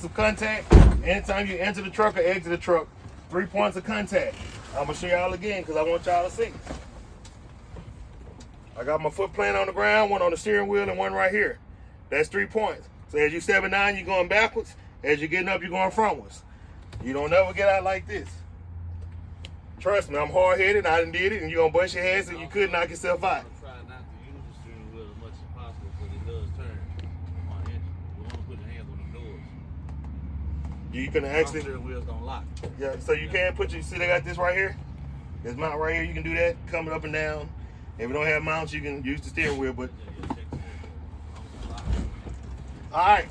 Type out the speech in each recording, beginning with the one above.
of contact. Anytime you enter the truck or exit the truck, 3 points of contact. I'm gonna show y'all again because I want y'all to see. I got my foot plant on the ground, one on the steering wheel, and one right here. That's 3 points. So as you stepping down, you're going backwards. As you're getting up, you're going frontwards. You don't never get out like this. Trust me, I'm hard-headed. I done did it, and you're gonna bust your heads and you could knock yourself out. Try not to use the steering wheel as much as possible because it does turn on engine. We want to put the hands on the doors. You can actually. Steering wheels don't lock. Yeah, so you can put your. See, they got this right here. This mount right here. You can do that, coming up and down. If you don't have mounts, you can use the steering wheel. But all right,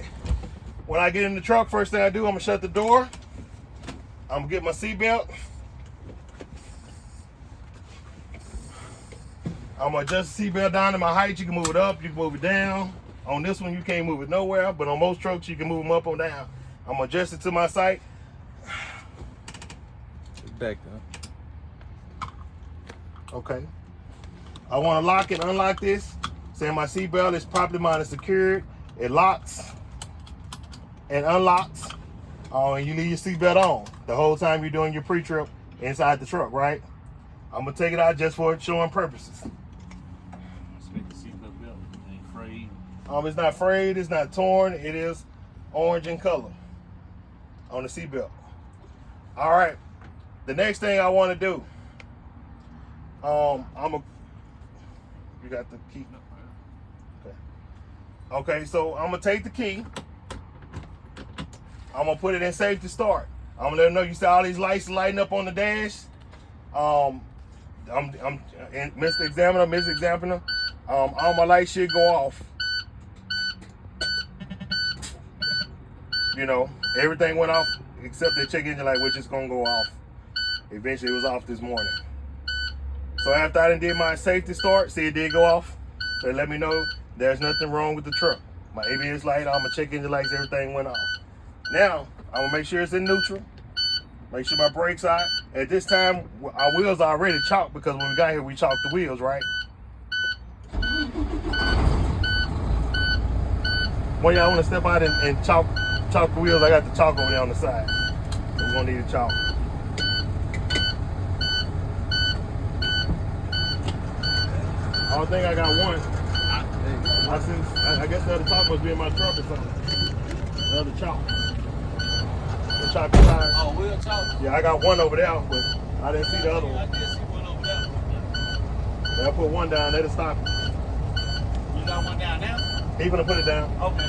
when I get in the truck, first thing I do, I'm gonna shut the door. I'm gonna get my seatbelt. I'm gonna adjust the seatbelt down to my height. You can move it up, you can move it down. On this one, you can't move it nowhere, but on most trucks, you can move them up or down. I'm gonna adjust it to my sight. It's back up. Okay. I want to lock and unlock this. Saying my seatbelt is properly mounted, secured. It locks and unlocks. And you leave your seatbelt on the whole time you're doing your pre-trip inside the truck, right? I'm gonna take it out just for showing purposes. It's not frayed, it's not torn, it is orange in color on the seatbelt. All right, the next thing I want to do, you got the key? Okay, so I'm gonna take the key, I'm gonna put it in safety start. I'm gonna let them know you see all these lights lighting up on the dash. I'm Mr. Examiner, all my lights should go off. You know, everything went off except the check engine light, which is gonna go off. Eventually it was off this morning. So after I did my safety start, see it did go off. So it let me know there's nothing wrong with the truck. My ABS light, all my check engine lights, everything went off. Now, I'm gonna make sure it's in neutral. Make sure my brakes are. At this time, our wheels are already chalked because when we got here, we chalked the wheels, right? When y'all wanna step out and chalk the wheels, I got the chalk over there on the side. So we're gonna need a chalk. I don't think I got one. I guess the other chalk must be in my truck or something. The other chalk. The chalk tire. Oh, wheel chalk? Yeah, I got one over there, but I didn't see the other one. I did see one over there. I put one down, that'll stop it. You got one down now? He gonna put it down. Okay.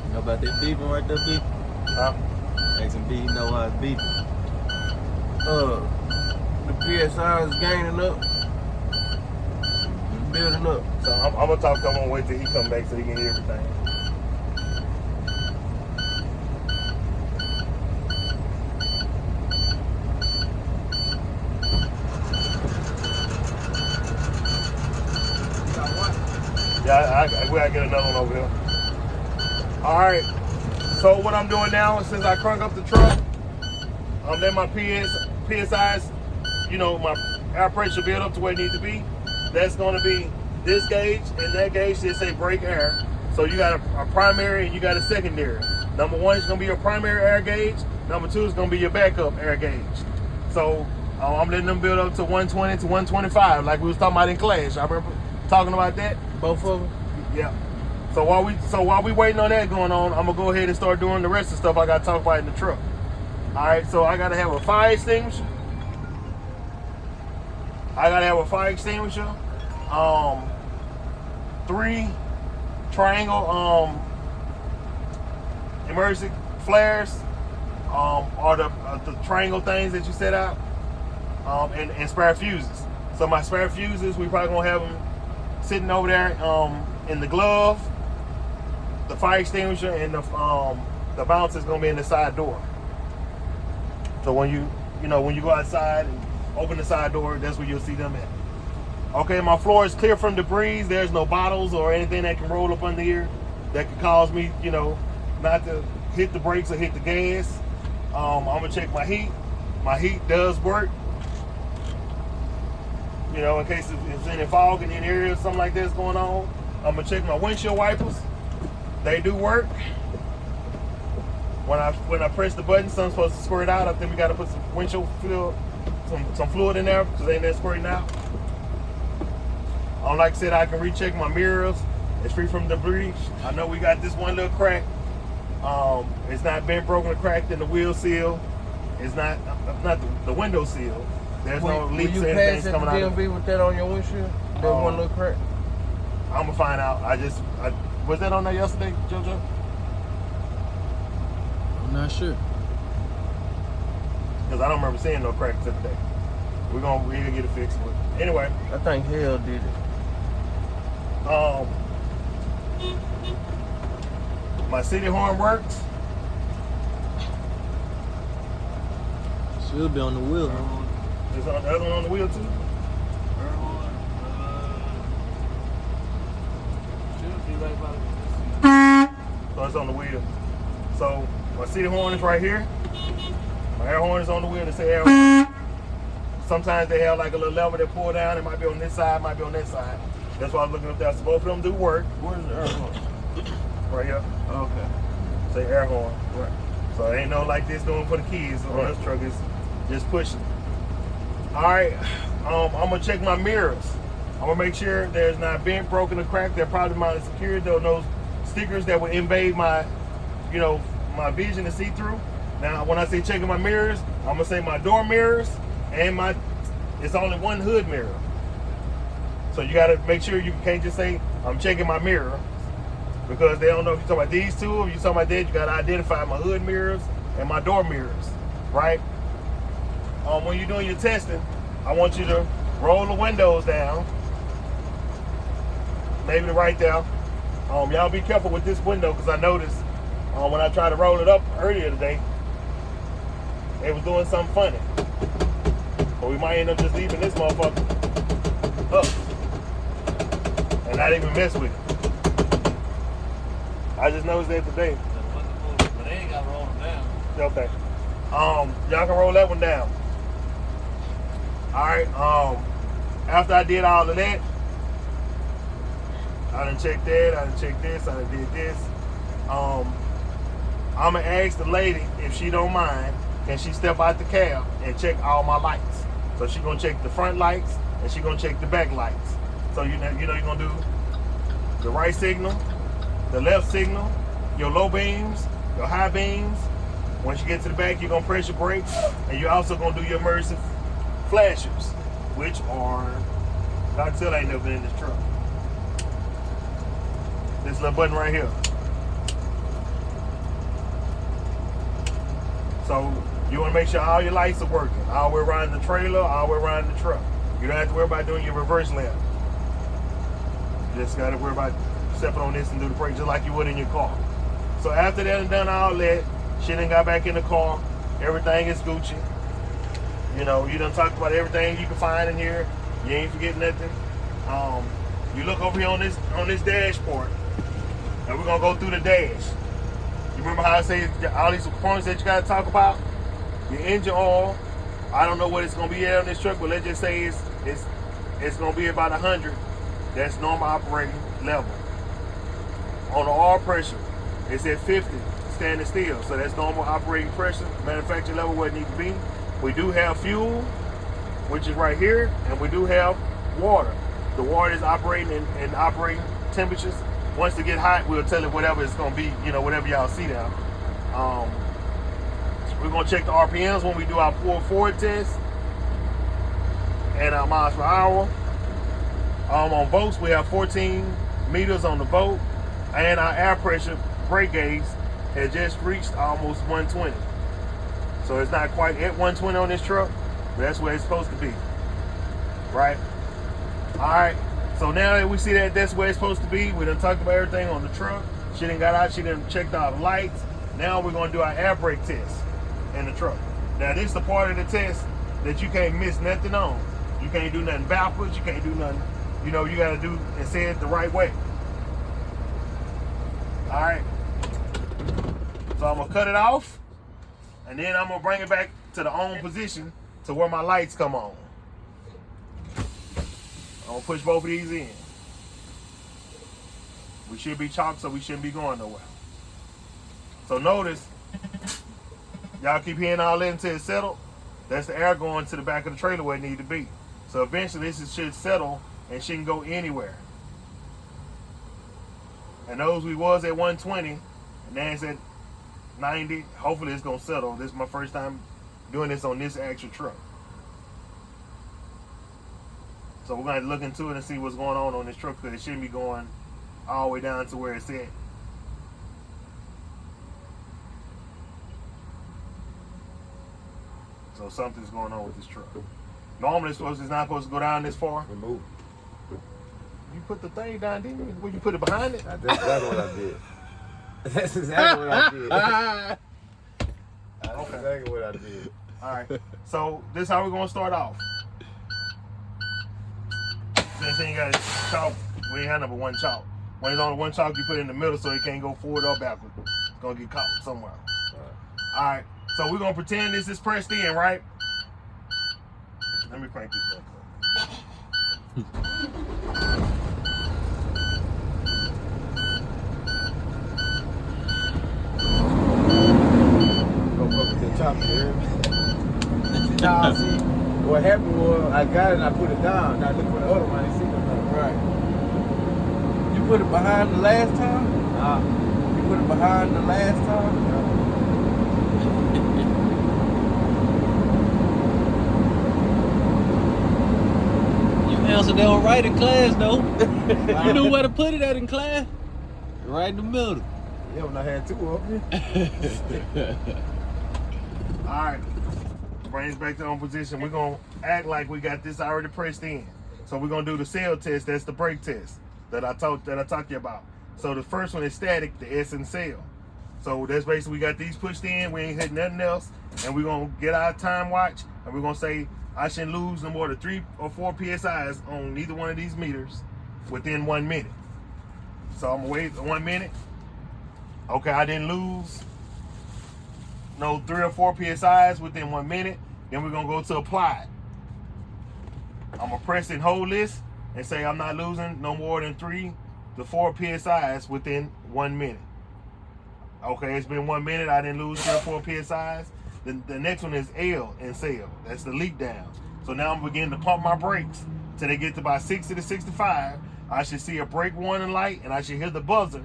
You know about that beeping right there, B? Huh? Asking B, you know how it's beeping. The PSI is gaining up. It's building up. So I'm gonna talk to him, I'm gonna wait till he come back so he can hear everything. Yeah, we gotta get another one over here. All right, so what I'm doing now, since I crunk up the truck, I'm letting my PSIs, you know, my air pressure build up to where it needs to be. That's gonna be this gauge, and that gauge should say brake air. So you got a primary and you got a secondary. Number one is gonna be your primary air gauge. Number two is gonna be your backup air gauge. So I'm letting them build up to 120 to 125, like we was talking about in class. I remember talking about that. Both of them? Yeah. So while we waiting on that going on, I'm gonna go ahead and start doing the rest of the stuff I gotta talk about in the truck. All right. So I gotta have a fire extinguisher. 3 triangle emergency flares, or the triangle things that you set out, and spare fuses. So my spare fuses, we probably gonna have them sitting over there in the glove. The fire extinguisher and the bounce is gonna be in the side door. So when you go outside and open the side door, that's where you'll see them at. Okay, my floor is clear from debris. There's no bottles or anything that can roll up under here that could cause me, not to hit the brakes or hit the gas. I'm gonna check my heat. My heat does work. In case if there's any fog in any area or something like that's going on. I'm gonna check my windshield wipers. They do work. When I press the button, something's supposed to squirt out. I think we gotta put some windshield fluid, some fluid in there because ain't that squirting out. Like I said, I can recheck my mirrors. It's free from debris. I know we got this one little crack. It's not been broken or cracked in the wheel seal. It's not the window seal. There's no leaks or anything coming out. Will you pass the DMV with that on your windshield? That one little crack? I'm gonna find out. Was that on there yesterday, JoJo? I'm not sure. Because I don't remember seeing no cracks today. We're gonna get it fixed. But anyway. I think Hell did it. My city horn works. Should be on the wheel, huh? Is the other one on the wheel too? Should be right by the So it's on the wheel. So my city horn is right here. My air horn is on the wheel. They say air horn. Sometimes they have like a little lever that pull down. It might be on this side, might be on that side. That's why I was looking up there. So both of them do work. Where's the air horn? Right here. Okay. Say air horn. Right. So it ain't no like this doing for the kids on this truck. Is just pushing. All right. I'm gonna check my mirrors. I'm gonna make sure there's not bent, broken, or cracked. They're probably my security. Those stickers that would invade my, my vision to see through. Now, when I say checking my mirrors, I'm gonna say my door mirrors and it's only one hood mirror. So you gotta make sure you can't just say I'm checking my mirror because they don't know if you're talking about these two or you're talking about that. You gotta identify my hood mirrors and my door mirrors, right? When you're doing your testing, I want you to roll the windows down, maybe right there. Y'all be careful with this window because I noticed when I tried to roll it up earlier today, it was doing something funny. But we might end up just leaving this motherfucker up and not even mess with it. I just noticed that today. But they ain't got to roll them down. Okay. Y'all can roll that one down. Alright, after I did all of that, I done checked that, I done checked this, I done did this. I'm gonna ask the lady if she don't mind, can she step out the cab and check all my lights? So she gonna check the front lights and she gonna check the back lights. So you're gonna do the right signal, the left signal, your low beams, your high beams. Once you get to the back, you're gonna press your brakes, and you're also gonna do your emergency flashers, which are, I can tell I ain't never been in this truck. This little button right here. So you want to make sure all your lights are working, all the way around the trailer, all the way around the truck. You don't have to worry about doing your reverse lap. You just got to worry about stepping on this and do the brake just like you would in your car. So after that and done all that, she done got back in the car. Everything is Gucci. You done talked about everything you can find in here. You ain't forgetting nothing. You look over here on this dashboard, and we're gonna go through the dash. You remember how I say all these components that you gotta talk about? Your engine oil. I don't know what it's gonna be at on this truck, but let's just say it's gonna be about 100. That's normal operating level. On the oil pressure, it's at 50, standing still. So that's normal operating pressure, manufacturing level where it needs to be. We do have fuel, which is right here, and we do have water. The water is operating in operating temperatures. Once they get hot, we'll tell it whatever it's gonna be, whatever y'all see now. We're gonna check the RPMs when we do our pull forward test and our miles per hour. On volts, we have 14 meters on the volt, and our air pressure brake gauge has just reached almost 120. So it's not quite at 120 on this truck, but that's where it's supposed to be, right? All right, so now that we see that that's where it's supposed to be, we done talked about everything on the truck. She done got out, she done checked all the lights. Now we're gonna do our air brake test in the truck. Now this is the part of the test that you can't miss nothing on. You can't do nothing backwards, you can't do nothing, you gotta do and say it the right way. All right, so I'm gonna cut it off, and then I'm gonna bring it back to the on position to where my lights come on. I'm gonna push both of these in. We should be chalked, so we shouldn't be going nowhere. So notice, y'all keep hearing all that until it's settled. That's the air going to the back of the trailer where it need to be. So eventually this should settle and shouldn't go anywhere. And those we was at 120, and now it's at 90. Hopefully it's gonna settle. This is my first time doing this on this actual truck. So we're gonna look into it and see what's going on this truck, because it shouldn't be going all the way down to where it's at. So something's going on with this truck. Normally it's not supposed to go down this far. Remove. You put the thing down, didn't you? When you put it behind it? That's exactly what I did. That's exactly what I did. That's exactly what I did. Alright. So this is how we're gonna start off. Since ain't got chalk, we ain't had number one chalk. When it's on one chalk, you put it in the middle so it can't go forward or backward. It's gonna get caught somewhere. Alright. So we're gonna pretend this is pressed in, right? Let me crank this back up. Go fuck with the chopper, you hear me? Nah, see, what happened was I got it and I put it down. Now look for the other one, I ain't see nothing. Right. You put it behind the last time? You put it behind the last time? Answered that one right in class, though. You knew where to put it at in class? Right in the middle. Yeah, when I had two of them. Alright. Bring us back to on position. We're gonna act like we got this already pressed in. So we're gonna do the cell test. That's the brake test that I talked to you about. So the first one is static, the S in cell. So that's basically we got these pushed in, we ain't hitting nothing else, and we're gonna get our time watch and we're gonna say I shouldn't lose no more than 3 or 4 PSIs on neither one of these meters within 1 minute. So I'm gonna wait 1 minute. Okay, I didn't lose no 3 or 4 PSIs within 1 minute. Then we're gonna go to apply. I'm gonna press and hold this and say I'm not losing no more than 3 to 4 PSIs within 1 minute. Okay, it's been 1 minute, I didn't lose 3 or 4 PSIs. The next one is L in cell. That's the leak down. So now I'm beginning to pump my brakes till they get to about 60 to 65. I should see a brake warning light and I should hear the buzzer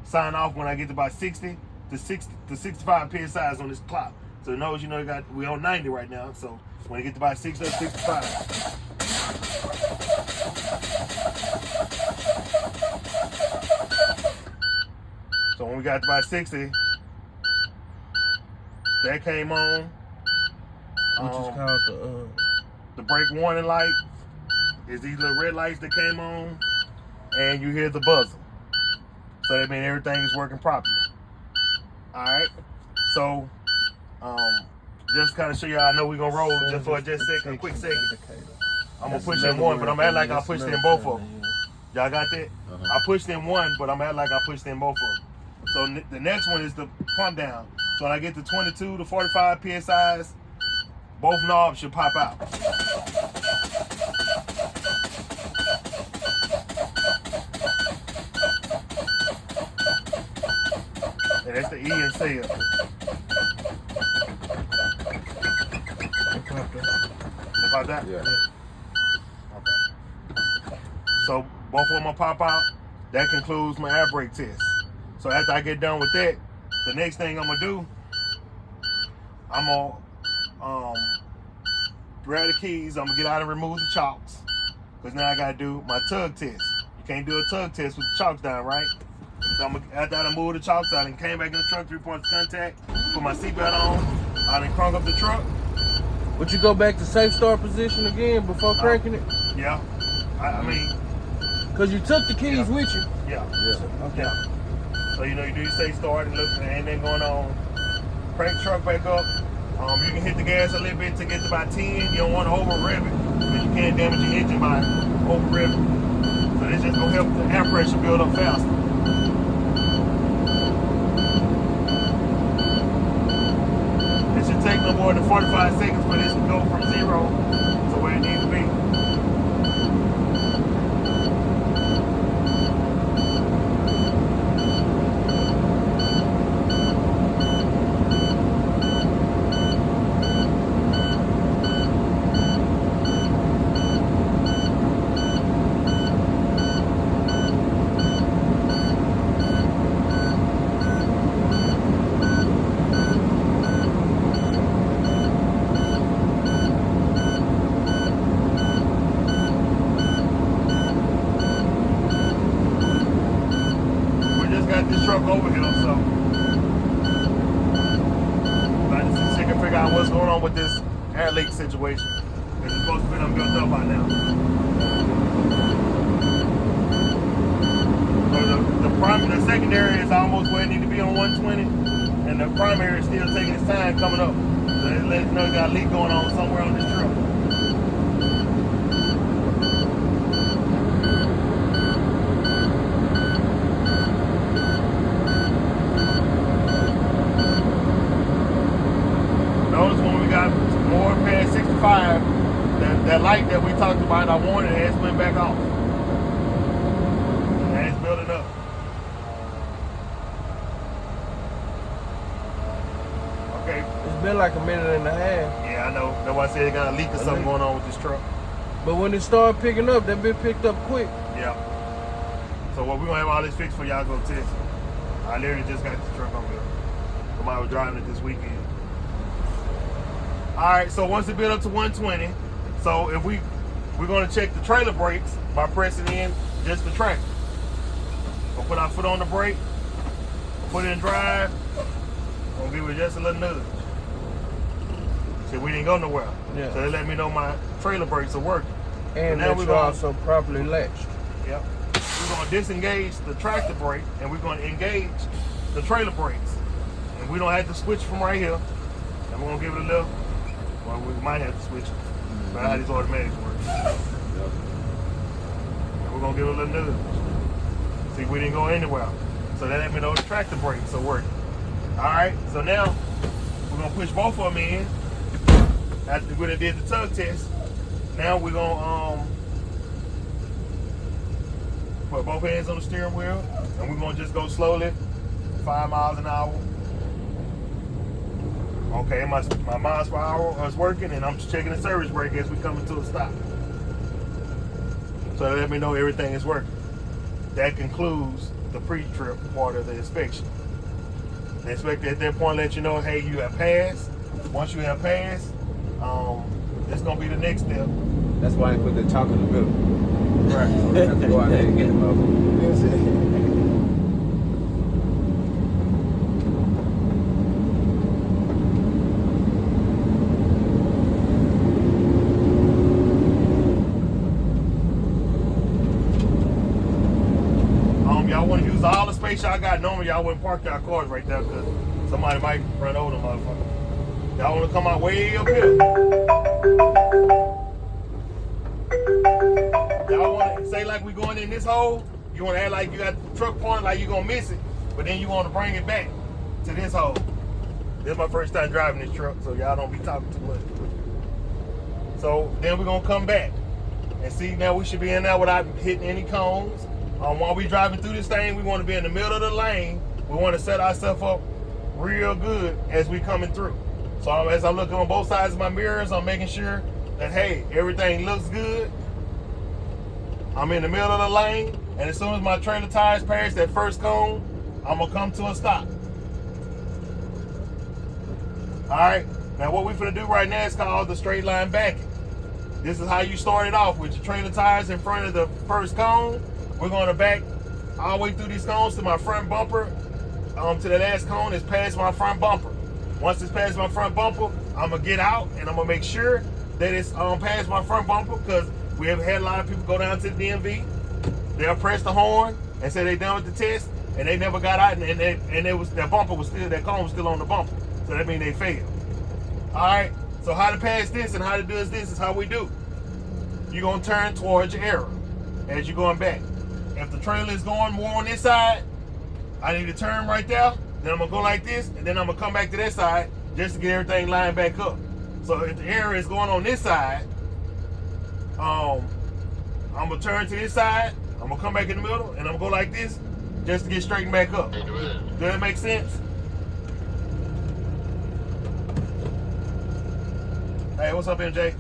sign off when I get to about 60 to 65 PSIs on this clock. So it knows, we on 90 right now. So when I get to about 60 or 65. So when we got to about 60, that came on. Which is called the brake warning light is these little red lights that came on, and you hear the buzzer. So that means everything is working properly. All right. So, just kind of show you, I know we're gonna roll just for a quick second. I'm gonna push in one, but I'm acting like I pushed in both of them. Y'all got that? I pushed in one, but I'm acting like I pushed in both of them. So the next one is the pump down. So when I get to 22 to 45 PSIs, both knobs should pop out. And that's the E and cell. About that? Yeah. Okay. So both of them will pop out. That concludes my air brake test. So after I get done with that, the next thing I'm gonna do, I'm gonna grab the keys. I'm gonna get out and remove the chalks, because now I gotta do my tug test. You can't do a tug test with the chalks down, right? So after I move the chalks out and came back in the truck, 3 points of contact, put my seatbelt on, I done crunk up the truck. Would you go back to safe start position again before cranking it? Yeah, I mean, Cause you took the keys with you. yeah. Okay. Yeah. So you do your safe start and look, and anything going on. Crank the truck back up. You can hit the gas a little bit to get to about 10. You don't want to over rev it, because you can't damage your engine by over revving. So this just gonna help the air pressure build up faster. It should take no more than 45 seconds for this to go from 0 to where it needs to be. got this truck over here, so I just see if I can figure out what's going on with this air leak situation. It's supposed to be done built up by now. So the secondary is almost where it needs to be on 120, and the primary is still taking its time coming up. So it lets you know you got a leak going on somewhere on this truck. Notice when we got more past 65, that light that we talked about, I warned it, has went back off. And it's building up. Okay. It's been like a minute and a half. Yeah, I know. That's why I said they got a leak or something going on with this truck. But when it started picking up, that been picked up quick. Yeah. So what we're gonna have all this fixed for y'all go test. I literally just got this truck on here. Somebody was driving it this weekend. Alright, so once it built up to 120, so if we're gonna check the trailer brakes by pressing in just the track. We'll put our foot on the brake, put it in drive, gonna give it just a little nudge. See, we didn't go nowhere. Yeah. So they let me know my trailer brakes are working. And now that you're also properly latched. Yep. We're gonna disengage the tractor brake and we're gonna engage the trailer brakes. And we don't have to switch from right here. And we're gonna give it a little, well, we might have to switch it. But how these automatics work. Yep. And we're gonna give it a little nudge. See, we didn't go anywhere. So that let me know the tractor brakes are working. Alright, so now we're gonna push both of them in. After we done did the tug test, now we're gonna put both hands on the steering wheel and we're gonna just go slowly, 5 miles an hour. Okay, my miles per hour is working and I'm just checking the service brake as we come into a stop. So let me know everything is working. That concludes the pre-trip part of the inspection. The inspector at that point let you know, hey, you have passed. Once you have passed, it's gonna be the next step. That's why I put the chalk in the middle. Right. So we have to go out there and get them up. Y'all want to use all the space y'all got. Normally y'all wouldn't park y'all cars right there because somebody might run over the motherfucker. Y'all want to come out way up here. Y'all want to say like we going in this hole. You want to act like you got the truck pointed like you're going to miss it. But then you want to bring it back to this hole. This is my first time driving this truck, so y'all don't be talking too much. So then we're going to come back. And see, now we should be in there without hitting any cones. While we driving through this thing, we want to be in the middle of the lane. We want to set ourselves up real good as we coming through. So as I'm looking on both sides of my mirrors, I'm making sure that, hey, everything looks good. I'm in the middle of the lane, and as soon as my trailer tires pass that first cone, I'm gonna come to a stop. All right, now what we're gonna do right now is called the straight line backing. This is how you start it off with your trailer tires in front of the first cone. We're gonna back all the way through these cones to my front bumper. To the last cone is past my front bumper. Once it's past my front bumper, I'm gonna get out and I'm gonna make sure that it's past my front bumper because we have had a lot of people go down to the DMV. They'll press the horn and say they done with the test, and they never got out, and their bumper was still, that cone was still on the bumper. So that means they failed. All right. So how to pass this and how to do this is how we do. You're gonna turn towards your arrow as you're going back. If the trailer is going more on this side, I need to turn right there. Then I'm gonna go like this, and then I'm gonna come back to that side just to get everything lined back up. So if the arrow is going on this side, I'm gonna turn to this side. I'm gonna come back in the middle, and I'm gonna go like this just to get straightened back up. Does that make sense? Hey, what's up, MJ?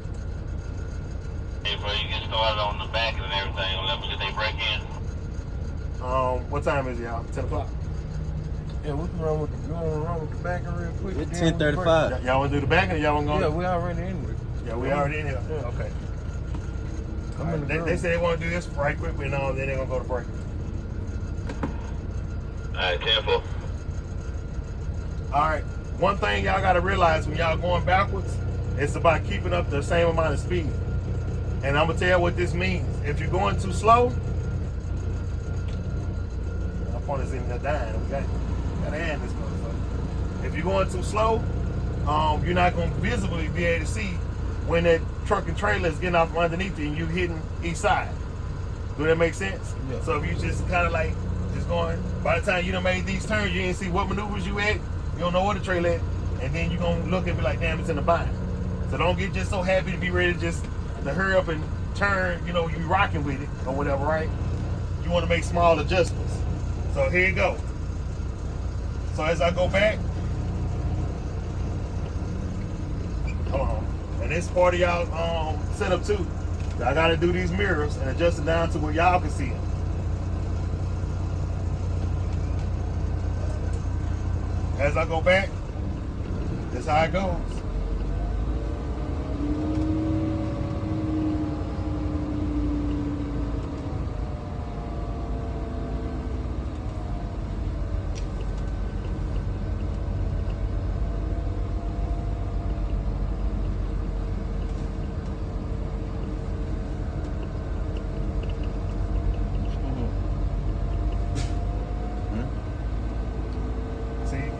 Before you get started on the back and everything, let me get they break in. What time is it, y'all? 10 o'clock. Yeah, we can run with the backing real quick. It's 10:35. Y'all want to do the back or y'all want to go? Yeah, we already in with it. Yeah, we already in here. Yeah. Okay. I'm in the They say they want to do this right quick, but no, then they're going to go to break. Alright, 10-4. All right. One thing y'all gotta realize when y'all going backwards, it's about keeping up the same amount of speed. And I'm gonna tell you what this means. If you're going too slow, my point is in there dying. We gotta hand this motherfucker. If you're going too slow, you're not gonna visibly be able to see when that truck and trailer is getting off from underneath you and you hitting each side. Do that make sense? Yeah. So if you just kind of like just going, by the time you done made these turns, you didn't see what maneuvers you had. You don't know where the trailer at, and then you're gonna look and be like, damn, it's in the bind. So don't get just so happy to be ready to just to hurry up and turn, you know, you be rocking with it or whatever, right? You wanna make small adjustments. So here you go. So as I go back, hold on. And this part of y'all setup too. I gotta do these mirrors and adjust it down to where y'all can see them. As I go back, that's how it goes.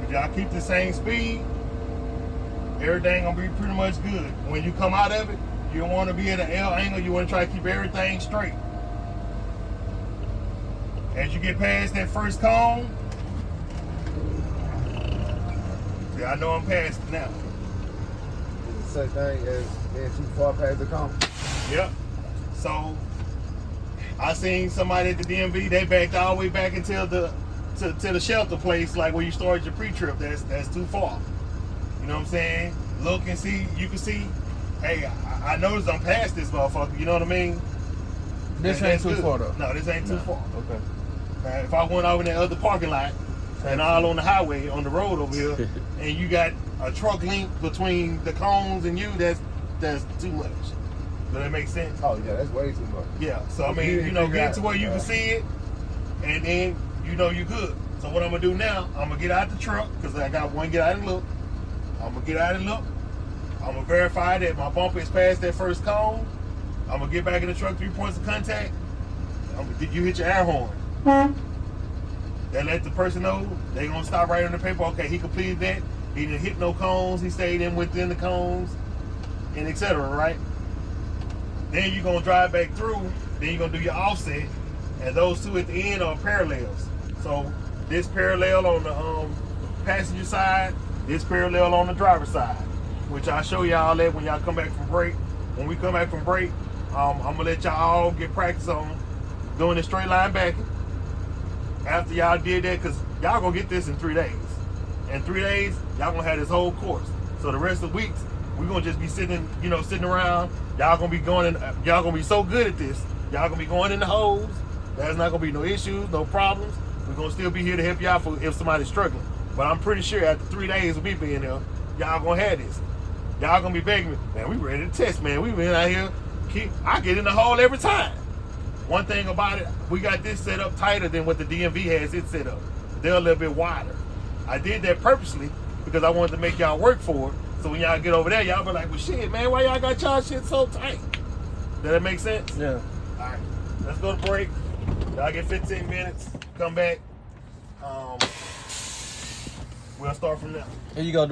Y'all keep the same speed, everything gonna be pretty much good. When you come out of it, you don't want to be at an L angle. You want to try to keep everything straight. As you get past that first cone, see, I know I'm past it now. Is it such thing as being too far past the cone? Yep. So I seen somebody at the DMV. They backed all the way back until the to the shelter place, like where you started your pre-trip. That's too far. You know what I'm saying? Look and see. You can see. Hey, I noticed I'm past this motherfucker. You know what I mean? This That's ain't too good. far though. No, this ain't too far. Okay. Now, if I went over in that other parking lot and all on the highway on the road over here, and you got a truck link between the cones and you, that's too much. Does that make sense? Oh yeah, that's way too much. Yeah. So I mean, you know, get to where you can see it, and then you know you good. So what I'm gonna do now, I'm gonna get out the truck because I got one get out and look. I'm gonna get out and look. I'm gonna verify that my bumper is past that first cone. I'm gonna get back in the truck, 3 points of contact. You hit your air horn. That let the person know they gonna stop right on the paper. Okay, he completed that. He didn't hit no cones. He stayed in within the cones, and etc. Right? Then you're gonna drive back through. Then you're gonna do your offset, and those two at the end are parallels. So this parallel on the passenger side, this parallel on the driver's side, which I'll show y'all that when y'all come back from break. When we come back from break, I'm gonna let y'all all get practice on doing the straight line backing. After y'all did that, because y'all gonna get this in 3 days. In 3 days, y'all gonna have this whole course. So the rest of the weeks, we're gonna just be sitting around. Y'all gonna be y'all gonna be so good at this. Y'all gonna be going in the holes. There's not gonna be no issues, no problems. We're gonna still be here to help y'all if somebody's struggling. But I'm pretty sure after 3 days of me being here, y'all gonna have this. Y'all gonna be begging me, man, we ready to test, man. We been out here. I get in the hole every time. One thing about it, we got this set up tighter than what the DMV has it set up. They're a little bit wider. I did that purposely because I wanted to make y'all work for it. So when y'all get over there, y'all be like, well, shit, man, why y'all got y'all shit so tight? Does that make sense? Yeah. All right, let's go to break. Y'all get 15 minutes. Come back. We'll start from there. Here you go.